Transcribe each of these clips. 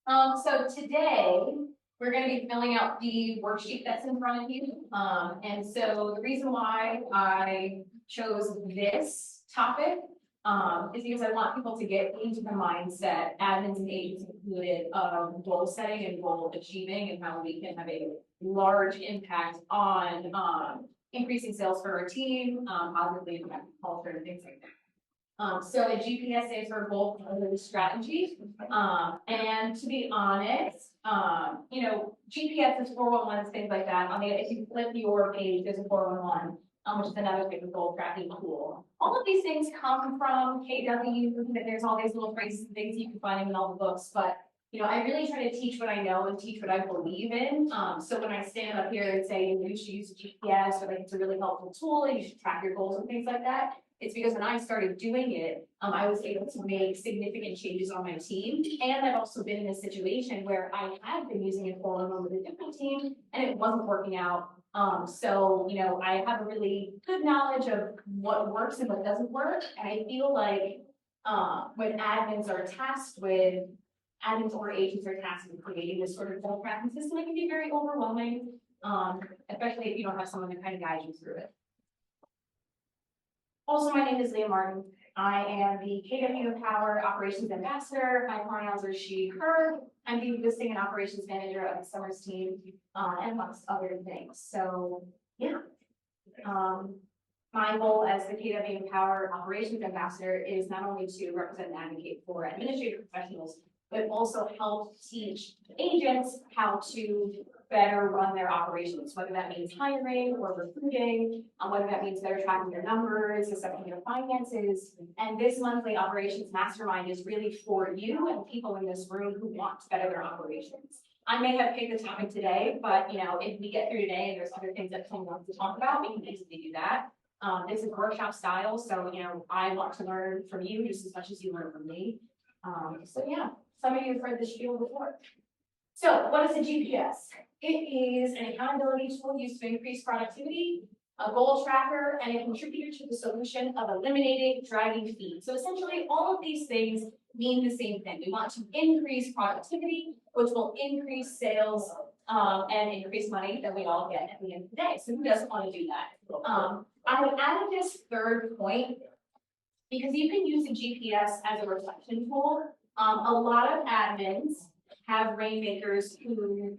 So today we're going to be filling out the worksheet that's in front of you. And so the reason why I chose this topic is because I want people to get into the mindset, admins and agents included, of goal setting and goal achieving and how we can have a large impact on increasing sales for our team, positively impacting culture and things like that. So a GPS stands for goal strategy. And to be honest, GPS is 411, things like that. If you flip your page, there's a 411, which is another type of goal tracking tool. All of these things come from KW. There's all these little phrases and things you can find in all the books, but I really try to teach what I know and teach what I believe in. So when I stand up here and say you should use GPS, or like it's a really helpful tool and you should track your goals and things like that, it's because when I started doing it, I was able to make significant changes on my team. And I've also been in a situation where I had been using it for with a different team and it wasn't working out. So I have a really good knowledge of what works and what doesn't work. And I feel like when admins or agents are tasked with creating this sort of goal tracking system, it can be very overwhelming, especially if you don't have someone to kind of guide you through it. Also, my name is Lia Martin. I am the KW Power Operations Ambassador. My pronouns are she, her. I'm the Listing and Operations Manager of the Summers team, and amongst other things. So, yeah. My goal as the KW Power Operations Ambassador is not only to represent and advocate for administrative professionals, but also help teach agents how to better run their operations, whether that means hiring or recruiting, whether that means better tracking their numbers, assessing their finances. And this monthly operations mastermind is really for you and people in this room who want to better their operations. I may have picked the topic today, but if we get through today and there's other things that someone wants to talk about, we can easily do that. This is workshop style, so I want to learn from you just as much as you learn from me. So yeah, some of you have heard this spiel before. So what is a GPS? It is an accountability tool used to increase productivity, a goal tracker, and a contributor to the solution of eliminating dragging feet. So essentially, all of these things mean the same thing. We want to increase productivity, which will increase sales and increase money that we all get at the end of the day. So who doesn't want to do that? I have added this third point because you can use a GPS as a reflection tool. A lot of admins have rainmakers who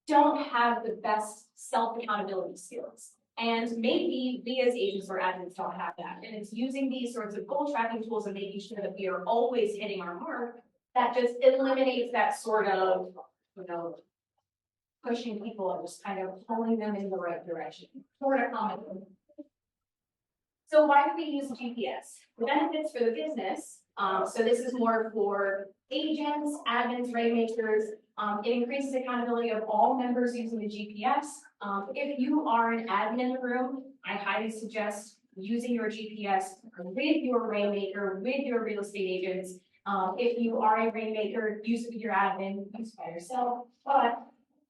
don't have the best self-accountability skills. And maybe we as agents or admins don't have that. And it's using these sorts of goal tracking tools and making sure that we are always hitting our mark that just eliminates that sort of, pushing people and just kind of pulling them in the right direction. Sort of common. So why do we use GPS? The benefits for the business. So this is more for agents, admins, rainmakers. It increases accountability of all members using the GPS. If you are an admin in the room, I highly suggest using your GPS with your rainmaker, with your real estate agents. If you are a rainmaker, use it with your admin, use it by yourself. But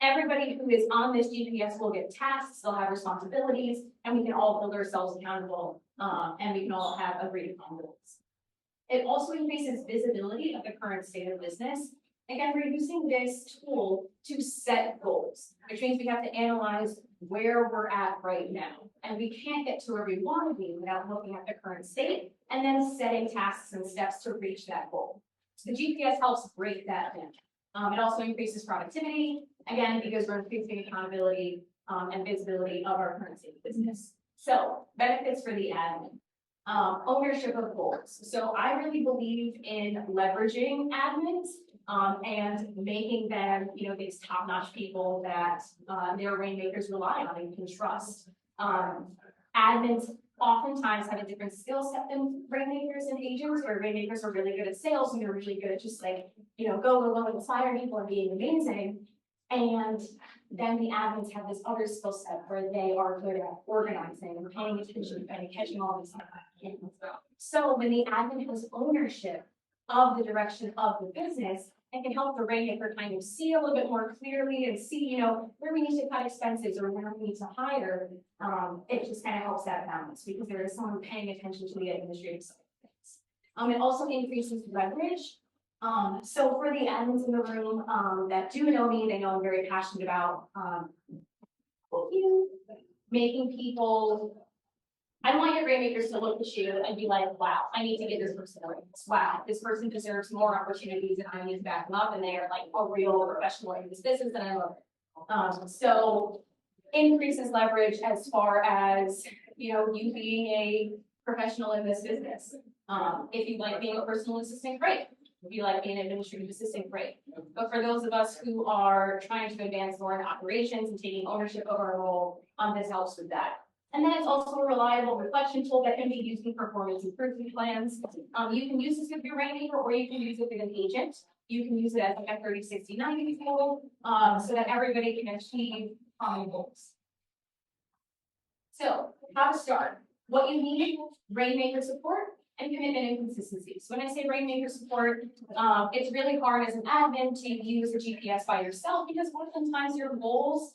everybody who is on this GPS will get tasks, they'll have responsibilities, and we can all hold ourselves accountable, and we can all have agreed upon goals. It also increases visibility of the current state of business. Again, we're using this tool to set goals, which means we have to analyze where we're at right now. And we can't get to where we want to be without looking at the current state and then setting tasks and steps to reach that goal. So the GPS helps break that down. It also increases productivity, again, because we're increasing accountability and visibility of our current state of business. So benefits for the admin. Ownership of goals. So I really believe in leveraging admins and making them, these top-notch people that their rainmakers rely on and can trust. Admins oftentimes have a different skill set than rainmakers and agents, where rainmakers are really good at sales and they're really good at just go and inspire people and being amazing. And then the admins have this other skill set where they are good at organizing and paying attention and catching all these things. So when the admin has ownership of the direction of the business, it can help the rainmaker kind of see a little bit more clearly and see, where we need to cut expenses or where we need to hire. It just kind of helps that balance because there is someone paying attention to the administrative side of things. It also increases leverage. So for the admins in the room, that do know me, they know I'm very passionate about, making people, I want your rainmakers to look at you and be like, wow, I need to get this person a raise. Wow, this person deserves more opportunities and I need to back them up and they are like a real professional in this business and I love it. So increases leverage as far as, you being a professional in this business. If you like being a personal assistant, great. If you like being an administrative assistant, great. But for those of us who are trying to advance more in operations and taking ownership of our role, this helps with that. And then it's also a reliable reflection tool that can be used in performance improvement plans. You can use this with your rainmaker or you can use it with an agent. You can use it as a 30, 60, 90 tool so that everybody can achieve common goals. So how to start? What you need, rainmaker support and commitment and consistency. So when I say rainmaker support, it's really hard as an admin to use a GPS by yourself because oftentimes your goals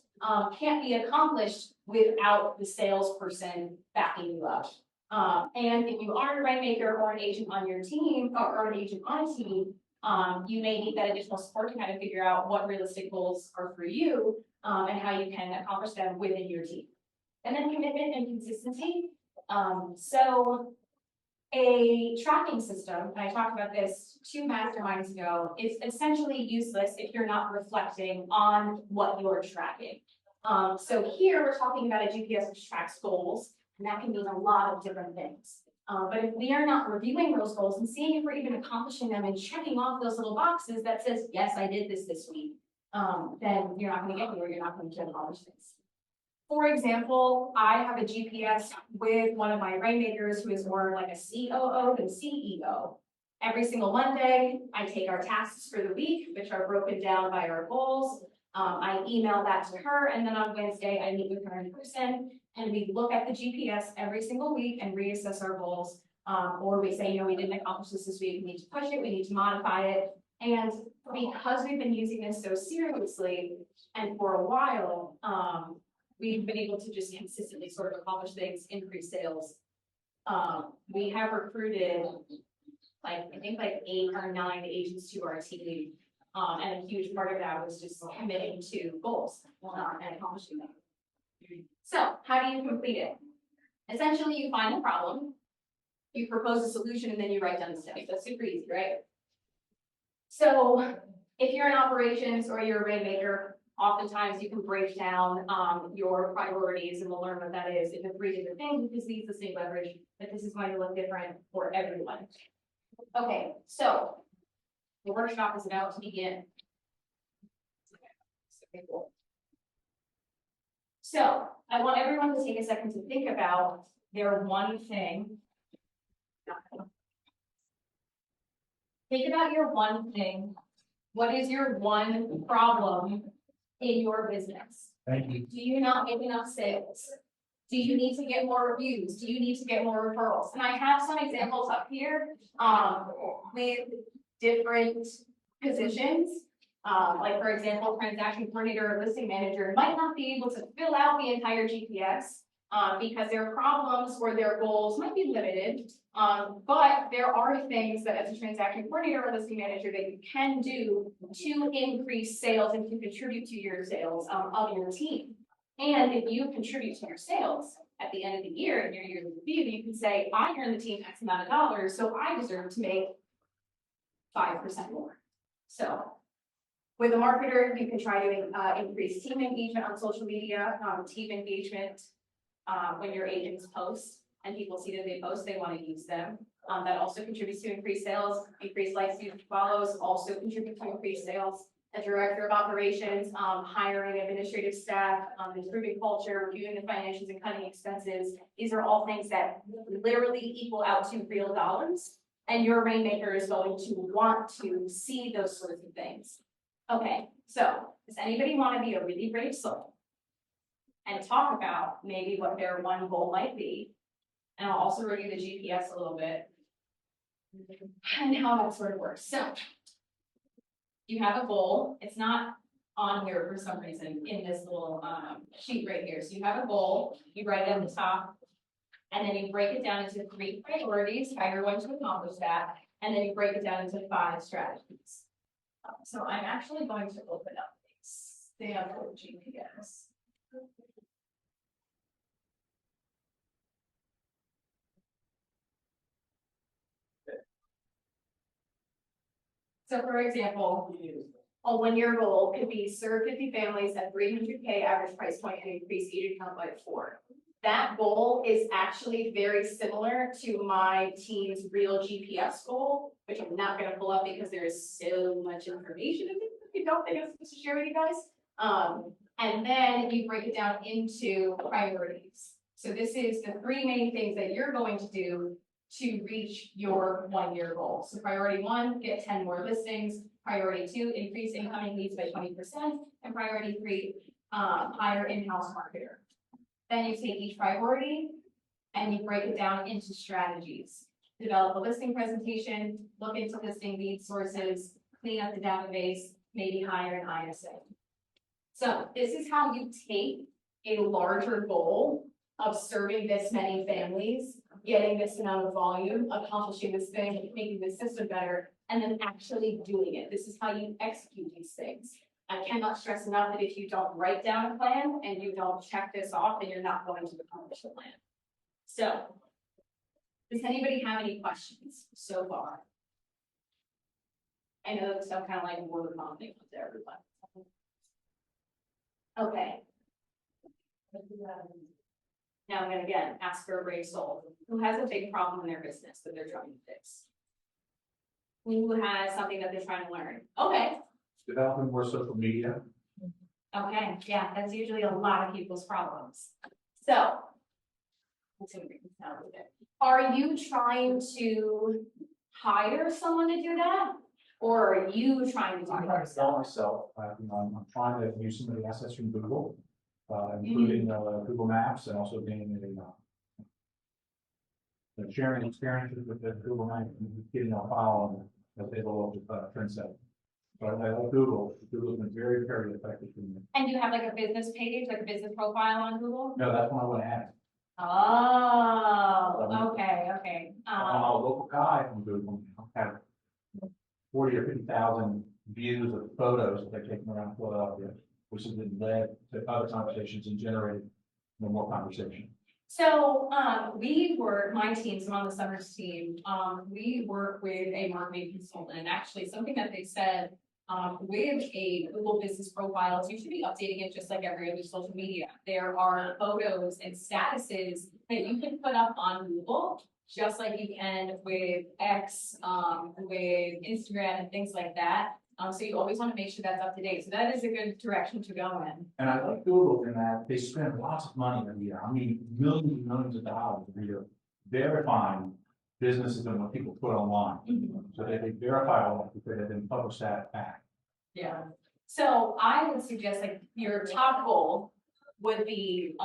can't be accomplished without the salesperson backing you up. And if you are a rainmaker or an agent on your team or an agent on a team, you may need that additional support to kind of figure out what realistic goals are for you and how you can accomplish them within your team. And then commitment and consistency. So a tracking system, and I talked about this 2 masterminds ago, is essentially useless if you're not reflecting on what you're tracking. So here we're talking about a GPS which tracks goals, and that can mean a lot of different things. But if we are not reviewing those goals and seeing if we're even accomplishing them and checking off those little boxes that says, yes, I did this week, then you're not going to get anywhere, you're not going to accomplish things. For example, I have a GPS with one of my rainmakers who is more like a COO than CEO. Every single Monday, I take our tasks for the week, which are broken down by our goals. I email that to her, and then on Wednesday, I meet with her in person, and we look at the GPS every single week and reassess our goals. Or we say, we didn't accomplish this week, we need to push it, we need to modify it. And because we've been using this so seriously, and for a while, we've been able to just consistently sort of accomplish things, increase sales. We have recruited I think 8 or 9 agents to our team. And a huge part of that was just committing to goals and accomplishing them. So how do you complete it? Essentially, you find a problem, you propose a solution, and then you write down the steps. That's super easy, right? So if you're in operations or you're a rainmaker, oftentimes you can break down your priorities, and we'll learn what that is into 3 different things because these are the same leverage, but this is going to look different for everyone. Okay, so the workshop is about to begin. Okay, cool. So I want everyone to take a second to think about their one thing. Think about your one thing. What is your one problem in your business? Thank you. Do you not make enough sales? Do you need to get more reviews? Do you need to get more referrals? And I have some examples up here with different positions. Like for example, transaction coordinator or listing manager might not be able to fill out the entire GPS because their problems or their goals might be limited. But there are things that as a transaction coordinator or listing manager that you can do to increase sales and to contribute to your sales of your team. And if you contribute to your sales at the end of the year in your yearly review, you can say, I earned the team X amount of dollars, so I deserve to make 5% more. So with a marketer, you can try to increase team engagement on social media, team engagement when your agents post and people see that they post, they want to use them. That also contributes to increased sales. Increased likes, views, follows also contribute to increased sales. A director of operations, hiring administrative staff, improving culture, reviewing the financials and cutting expenses. These are all things that literally equal out to real dollars. And your rainmaker is going to want to see those sorts of things. Okay, so does anybody want to be a really brave soul and talk about maybe what their one goal might be? And I'll also review the GPS a little bit and how that sort of works. So you have a goal. It's not on here for some reason in this little sheet right here. So you have a goal, you write it at the top, and then you break it down into 3 priorities, how you're going to accomplish that. and then you break it down into 5 strategies. So I'm actually going to open up a sample GPS. So for example, a 1-year goal could be serve 50 families at 300K average price point and increase agent count by 4. That goal is actually very similar to my team's real GPS goal, which I'm not going to pull up because there is so much information in it that I don't think I'm supposed to share with you guys. And then you break it down into priorities. So this is the 3 main things that you're going to do to reach your 1-year goal. So priority 1, get 10 more listings. Priority 2, increase incoming leads by 20%. And priority 3, hire in-house marketer. Then you take each priority and you break it down into strategies. Develop a listing presentation, look into listing lead sources, clean up the database, maybe hire an ISA. So this is how you take a larger goal of serving this many families, getting this amount of volume, accomplishing this thing, making the system better, and then actually doing it. This is how you execute these things. I cannot stress enough that if you don't write down a plan and you don't check this off, then you're not going to accomplish the plan. So, does anybody have any questions so far? I know that's some kind of like word thing with everybody. Okay. Now I'm gonna again ask for a brave soul. Who has a big problem in their business that they're trying to fix? Who has something that they're trying to learn? Okay. Developing more social media. Okay, yeah, that's usually a lot of people's problems. So, let's see what we can sound with it. Are you trying to hire someone to do that? Or are you trying to do I'm it trying to yourself? sell myself. I'm trying to use some of the assets from Google, including Google Maps and also being sharing experiences with the Google Maps and getting a file on the table of trend setting. But I like Google. Google's been very, very effective for me. And you have like a business page, like a business profile on Google? No, that's what I want to add. Oh, okay. I'm a local guy from Google. I have 40 or 50,000 views of photos that they're taking around Philadelphia, which has been led to other conversations and generated more conversation. So, my team, so I'm on the Summers team, we work with a marketing consultant, and actually something that they said, with a Google business profile, is you should be updating it just like every other social media. There are photos and statuses that you can put up on Google, just like you can with X, with Instagram and things like that. So you always want to make sure that's up to date. So that is a good direction to go in. And I like Google in that they spend lots of money every year. I mean, millions and millions of dollars every year verifying businesses and what people put online. So they verify all that because they then publish that back. Yeah. So I would suggest like your top goal would be,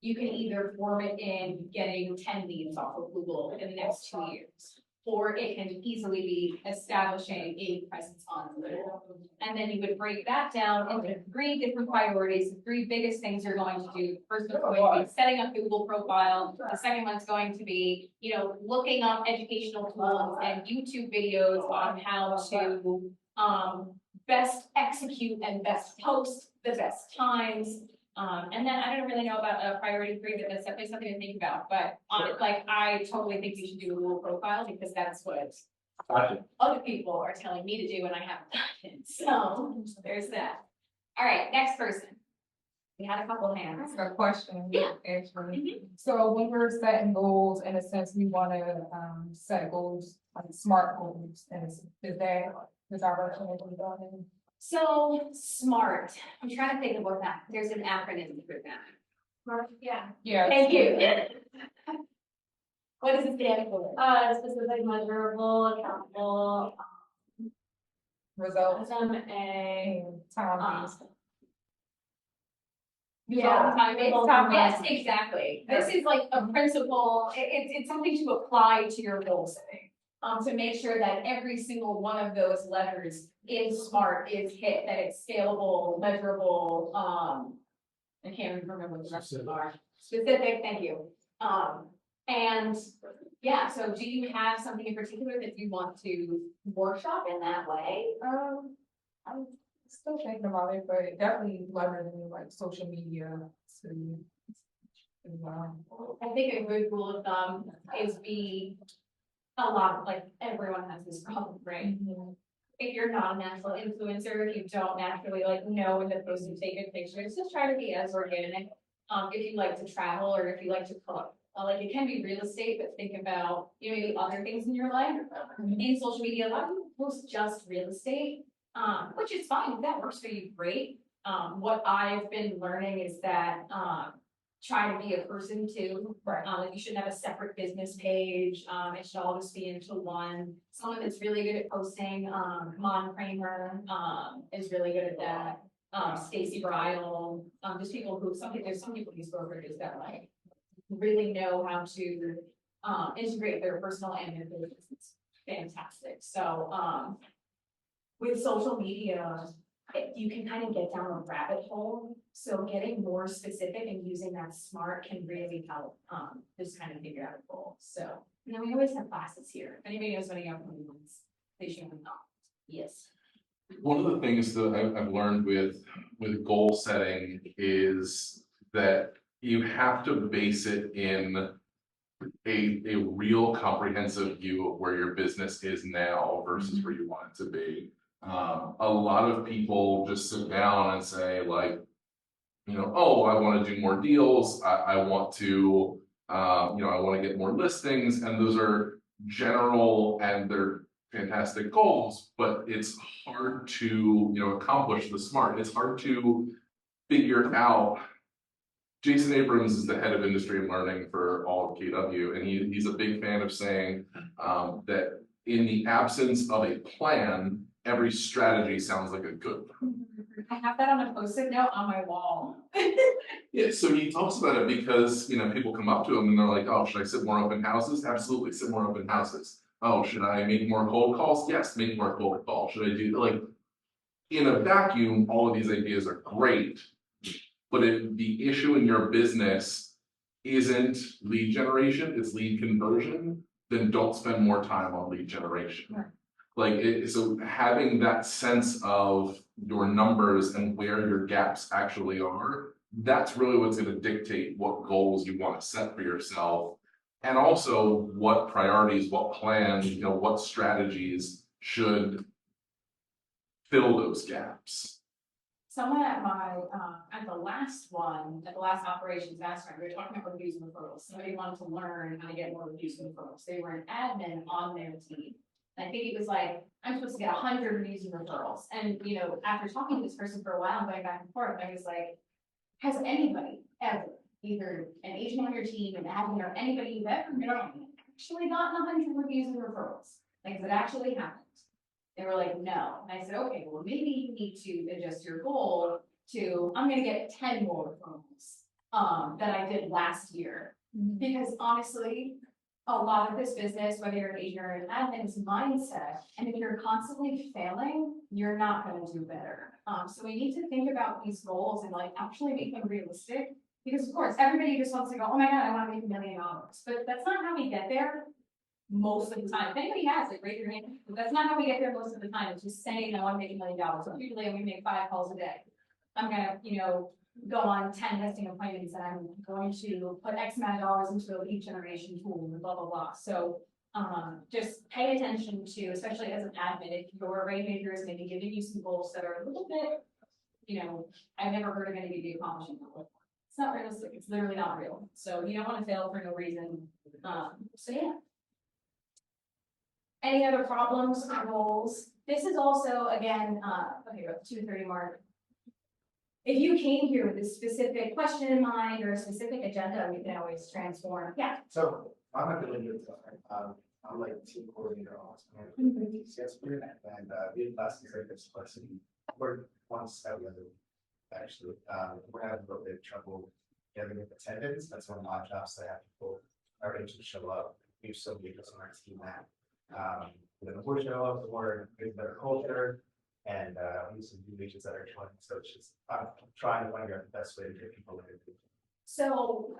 you can either form it in getting 10 leads off of Google in the next 2 years, or it can easily be establishing a presence on Google. And then you would break that down into 3 different priorities, the 3 biggest things you're going to do. The first one's going to be setting up the Google profile. The second one's going to be, looking up educational tools and YouTube videos on how to best execute and best post the best times. And then I don't really know about priority 3, but that's definitely something to think about. But I totally think you should do a Google profile because that's what other people are telling me to do, and I haven't done it. So there's that. All right, next person. We had a couple hands. A question. Yeah. Actually. So when we're setting goals, in a sense, we want to set goals, like smart goals, and is that the direction that we're going in? So SMART. I'm trying to think of what that. There's an acronym for that. SMART. Yeah. Yeah. Thank you. What does it stand for? Specific, measurable, accountable. Results. Time-based. Yeah. Time-based. Time-based. Yes, exactly. This is like a principle. It's something to apply to your goal setting. To make sure that every single one of those letters in SMART is hit, that it's scalable, measurable, I can't even remember what the rest of them are. Specific, thank you. And Yeah, so do you have something in particular that you want to workshop in that way? I'm still thinking about it, but definitely leveraging like social media to, I think a good rule of thumb is like, everyone has this problem, right? If you're not a natural influencer, if you don't naturally like know when to post and take good pictures, just try to be as organic. If you like to travel or if you like to cook, like it can be real estate, but think about, maybe other things in your life. In social media, a lot of people post just real estate, which is fine. If that works for you, great. What I've been learning is that, try to be a person too. Right. Like you shouldn't have a separate business page. It should all just be into one. Someone that's really good at posting, Mon Kramer, is really good at that. Stacy Bridle, just people who, there's some people who's brokerages that like really know how to, integrate their personal and their business. It's fantastic. So, with social media, you can kind of get down a rabbit hole. So getting more specific and using that smart can really help, just kind of figure out a goal. So, and then we always have classes here. If anybody knows any upcoming ones, they should know. Yes. One of the things that I've learned with goal setting is that you have to base it in a real comprehensive view of where your business is now versus where you want it to be. A lot of people just sit down and say like, oh, I want to do more deals. I want to, I want to get more listings, and those are general and they're fantastic goals, but it's hard to, accomplish the SMART. It's hard to figure out. Jason Abrams is the head of industry and learning for all of KW, and he's a big fan of saying that in the absence of a plan, every strategy sounds like a good one. I have that on a post-it note on my wall. Yeah, so he talks about it because, people come up to him and they're like, oh, should I sit more open houses? Absolutely, sit more open houses. Oh, should I make more cold calls? Yes, make more cold calls. Should I do, like, in a vacuum, all of these ideas are great, but if the issue in your business isn't lead generation, it's lead conversion, then don't spend more time on lead generation. Right. So having that sense of your numbers and where your gaps actually are, that's really what's going to dictate what goals you want to set for yourself. And also what priorities, what plans, what strategies should fill those gaps. Someone at the last operations mastermind, we were talking about reviews and referrals. Somebody wanted to learn how to get more reviews and referrals. They were an admin on their team. And I think it was like, I'm supposed to get 100 reviews and referrals. And, after talking to this person for a while and going back and forth, I was like, has anybody ever, either an agent on your team, an admin, or anybody you've ever known, actually gotten 100 reviews and referrals? Like, has it actually happened? They were like, no. And I said, okay, well, maybe you need to adjust your goal to, I'm gonna get 10 more referrals than I did last year. Because honestly, a lot of this business, whether you're an agent or an admin, is mindset. And if you're constantly failing, you're not gonna do better. So we need to think about these goals and like actually make them realistic. Because of course, everybody just wants to go, oh my God, I wanna make $1 million. But that's not how we get there. Most of the time, if anybody has it, raise your hand. But that's not how we get there most of the time. It's just saying I want to make $1 million. So usually I'm gonna make 5 calls a day. I'm gonna, go on 10 listing appointments and I'm going to put X amount of dollars into a lead generation tool and blah, blah, blah. So just pay attention to, especially as an admin, if your rainmaker is maybe giving you some goals that are a little bit, I've never heard of anybody accomplishing that. It's not realistic. It's literally not real. So you don't want to fail for no reason. So yeah. Any other problems or goals? This is also, again, okay, about 2:30 mark. If you came here with a specific question in mind or a specific agenda, we can always transform. Yeah. So I'm not really good at I'm like team coordinator on TCS group, and we had last year this person worked once every other week. Actually, we're having a little bit of trouble getting attendance. That's one of my jobs that I have people arrange to show up. We have so many people on our team that the more show up, the more there's better culture, and we use some new agents that are joining. So it's just I'm trying to find out the best way to get people in. So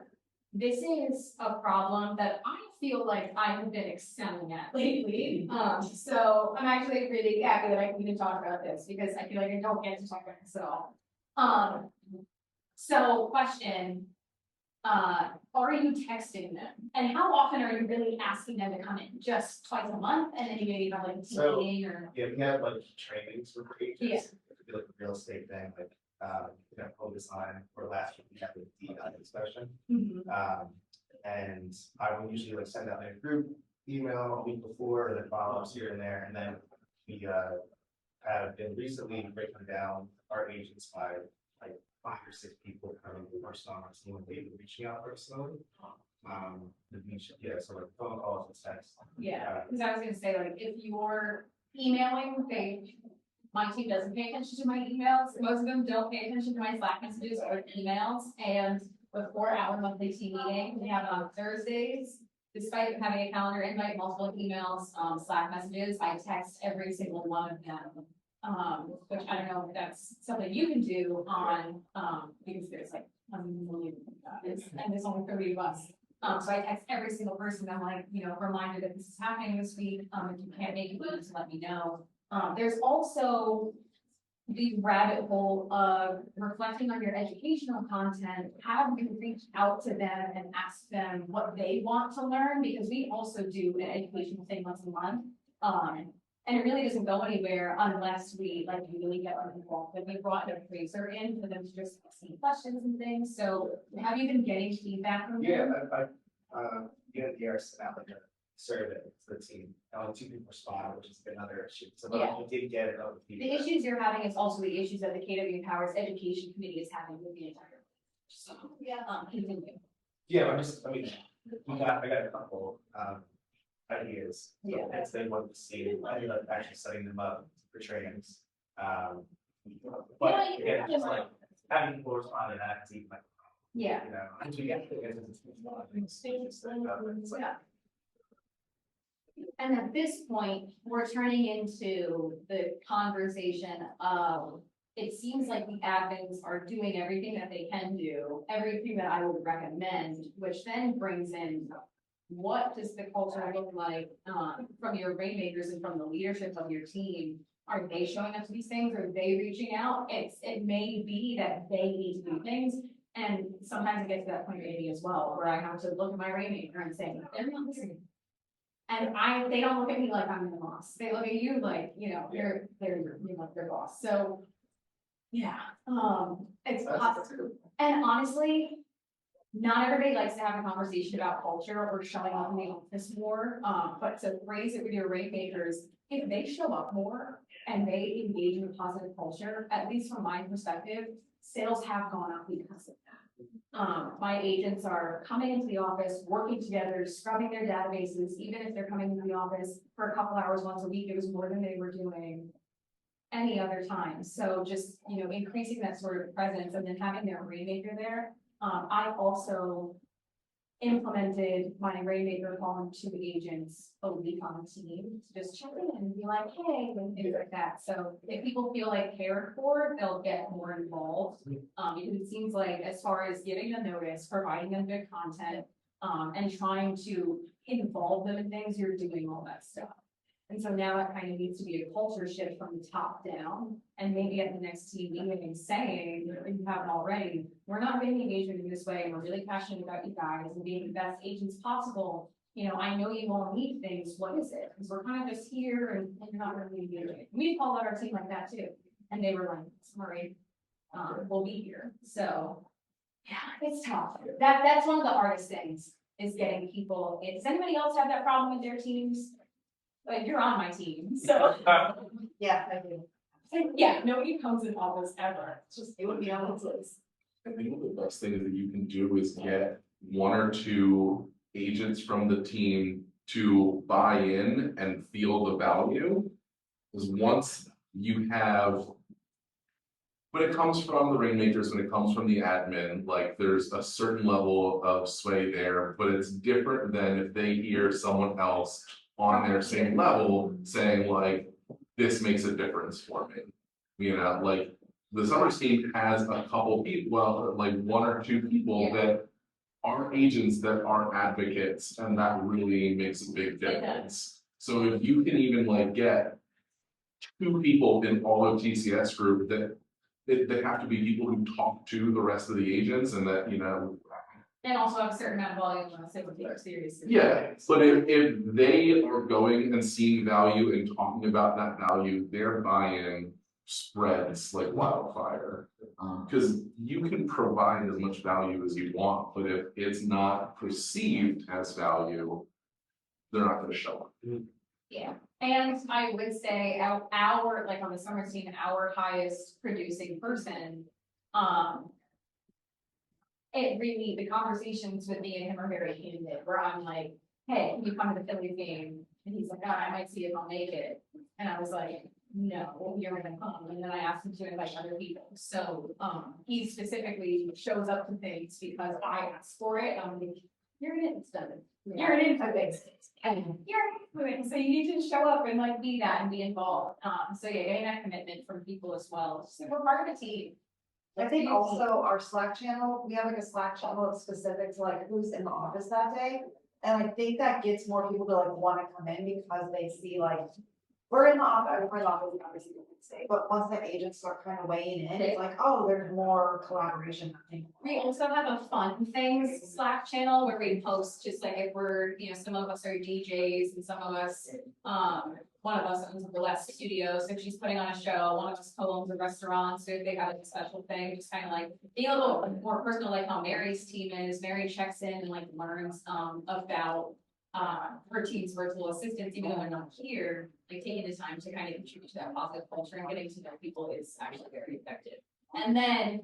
this is a problem that I feel like I have been excelling at lately. So I'm actually really happy that I can even talk about this because I feel like I don't get to talk about this at all. So question, are you texting them? And how often are you really asking them to come in? Just twice a month and then you maybe have like a team So, meeting or? Yeah, we have like trainings for agents. Yeah. It could be like a real estate thing, like, focus on, or last week we had the DEI discussion. And I will usually like send out a group email a week before, and then follow-ups here and there, and then we, have been recently breaking down our agents by like 5 or 6 people coming to our on our team, and they've been reaching out personally. So like phone calls and text. Yeah, because I was gonna say, like, if you're emailing, my team doesn't pay attention to my emails. Most of them don't pay attention to my Slack messages or emails. And with 4-hour monthly team meeting, we have it on Thursdays. Despite having a calendar invite, multiple emails, Slack messages, I text every single one of them. Which I don't know if that's something you can do on, because there's like a million, and there's only 30 of us. So I text every single person, I'm like, reminder that this is happening this week, if you can't make it, please let me know. There's also the rabbit hole of reflecting on your educational content. Have you reached out to them and asked them what they want to learn? Because we also do an educational thing once a month. And it really doesn't go anywhere unless we really get them involved. Like we brought an appraiser in for them to just see questions and things. So have you been getting feedback from them? Yeah, the year sent out like a survey to the team, and only 2 people responded, which has been another issue. So Yeah. we did get it. The issues you're having is also the issues that the KW Powers Education Committee is having with the entire. So, continue. Yeah, I got a couple, ideas. Yeah. As they want to see, I ended up actually setting them up for trainings. But Yeah, again, it's just like having people respond to that, it's even like, Yeah. once we get to it, Yeah. And at this point, we're turning into the conversation of, it seems like the admins are doing everything that they can do, everything that I would recommend, which then brings in, what does the culture look like, from your rainmakers and from the leadership of your team? Are they showing up to these things? Are they reaching out? It may be that they need to do things. And sometimes it gets to that point maybe as well, where I have to look at my rainmaker and say, they're not listening. And they don't look at me like I'm the boss. They look at you like, they're their boss. So, yeah, it's possible. And honestly, not everybody likes to have a conversation about culture or showing up in the office more. But to raise it with your rainmakers, if they show up more and they engage in a positive culture, at least from my perspective, sales have gone up because of that. My agents are coming into the office, working together, scrubbing their databases, even if they're coming into the office for a couple hours once a week, it was more than they were doing any other time. So just, increasing that sort of presence and then having their rainmaker there. I also implemented my rainmaker calling 2 agents a week on the team to just check in and be like, hey, and things like that. So if people feel like cared for, they'll get more involved. Because it seems like as far as giving them notice, providing them good content, and trying to involve them in things, you're doing all that stuff. And so now it kind of needs to be a culture shift from the top down, and maybe at the next team meeting saying, if you haven't already, we're not getting engagement in this way, and we're really passionate about you guys and being the best agents possible. I know you all need things, what is it? Because we're kind of just here and you're not really engaging. We called out our team like that too, and they were like, sorry, we'll be here. So yeah, it's tough. That's one of the hardest things, is getting people in. Does anybody else have that problem with their teams? Like, you're on my team, so. Yeah, I do. Yeah, nobody comes in office ever. It's just, it would be on its list. I think one of the best things that you can do is get 1 or 2 agents from the team to buy in and feel the value. Because once you have, when it comes from the rainmakers, when it comes from the admin, like there's a certain level of sway there, but it's different than if they hear someone else on their same level saying like, this makes a difference for me. Like the summer team has a couple people, well, like 1 or 2 people that are agents that are advocates, and that really makes a big difference. So if you can even like get two people in all of TCS group that they have to be people who talk to the rest of the agents and that, And also have a certain amount of volume, unless they would take it seriously. yeah, but if they are going and seeing value and talking about that value, their buy-in spreads like wildfire. Cause you can provide as much value as you want, but if it's not perceived as value, they're not gonna show up. Yeah, and I would say our, like on the summer team, our highest producing person, it really, the conversations with me and him are very candid, where I'm like, hey, can you come to the Phillies game? And he's like, I might see if I'll make it. And I was like, no, you're gonna come. And then I asked him to invite other people. So, he specifically shows up to things because I asked for it. I'm like, you're an infant. You're an infant. And you're an infant. So you need to show up and like be that and be involved. So yeah, getting that commitment from people as well. So we're part of a team. I think also our Slack channel, we have like a Slack channel that's specific to like who's in the office that day. And I think that gets more people to like wanna come in because they see like, we're in the office, obviously, but once the agents start kind of weighing in, it's like, oh, there's more collaboration happening. We also have a fun things Slack channel where we post just like if we're, some of us are DJs and some of us, one of us owns a burlesque studio, so if she's putting on a show, one of us co-owns a restaurant, so if they have a special thing, just kind of like being a little more personal, like how Mary's team is. Mary checks in and like learns about her team's virtual assistants, even though they're not here, like taking the time to kind of contribute to that positive culture and getting to know people is actually very effective. And then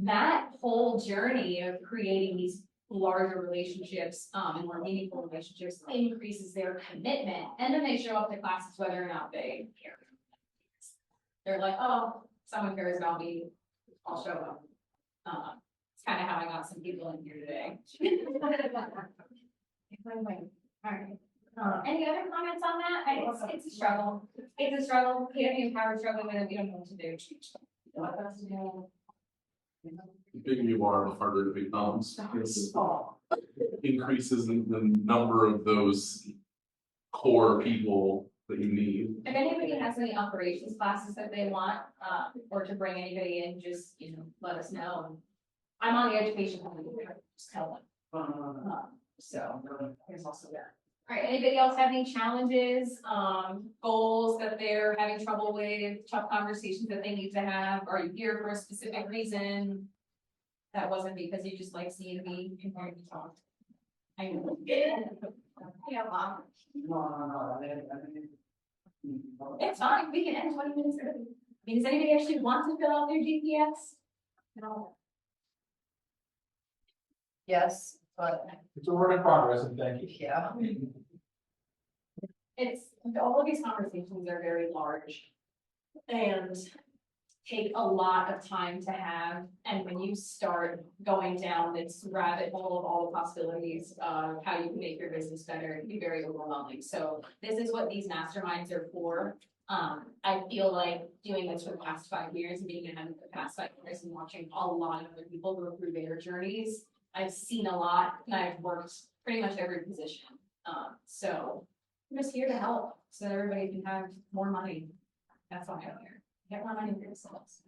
that whole journey of creating these larger relationships and more meaningful relationships increases their commitment, and then they show up to classes whether or not they care. They're like, oh, someone cares about me, I'll show up. It's kind of how I got some people in here today. Any other comments on that? It's a struggle. It's a struggle. We have the empowered struggling with it. We don't know what to do. The bigger you are, the harder it becomes. It's increases the number of those core people that you need. If anybody has any operations classes that they want, or to bring anybody in, just, let us know. I'm on the education committee, just tell them. So there's also that. All right, anybody else have any challenges, goals that they're having trouble with, tough conversations that they need to have? Are you here for a specific reason? That wasn't because you just like seeing me and hearing me talk. I know. Yeah, Mom. It's fine, we can end 20 minutes early. I mean, does anybody actually want to fill out their GPS? No. Yes, but It's a work in progress, and thank you. yeah. All of these conversations are very large and take a lot of time to have. And when you start going down this rabbit hole of all the possibilities of how you can make your business better, it can be very overwhelming. So this is what these masterminds are for. I feel like doing this for the past 5 years and being in the past 5 years and watching a lot of other people go through their journeys, I've seen a lot and I've worked pretty much every position. So I'm just here to help so that everybody can have more money. That's why I'm here. Get more money for yourselves.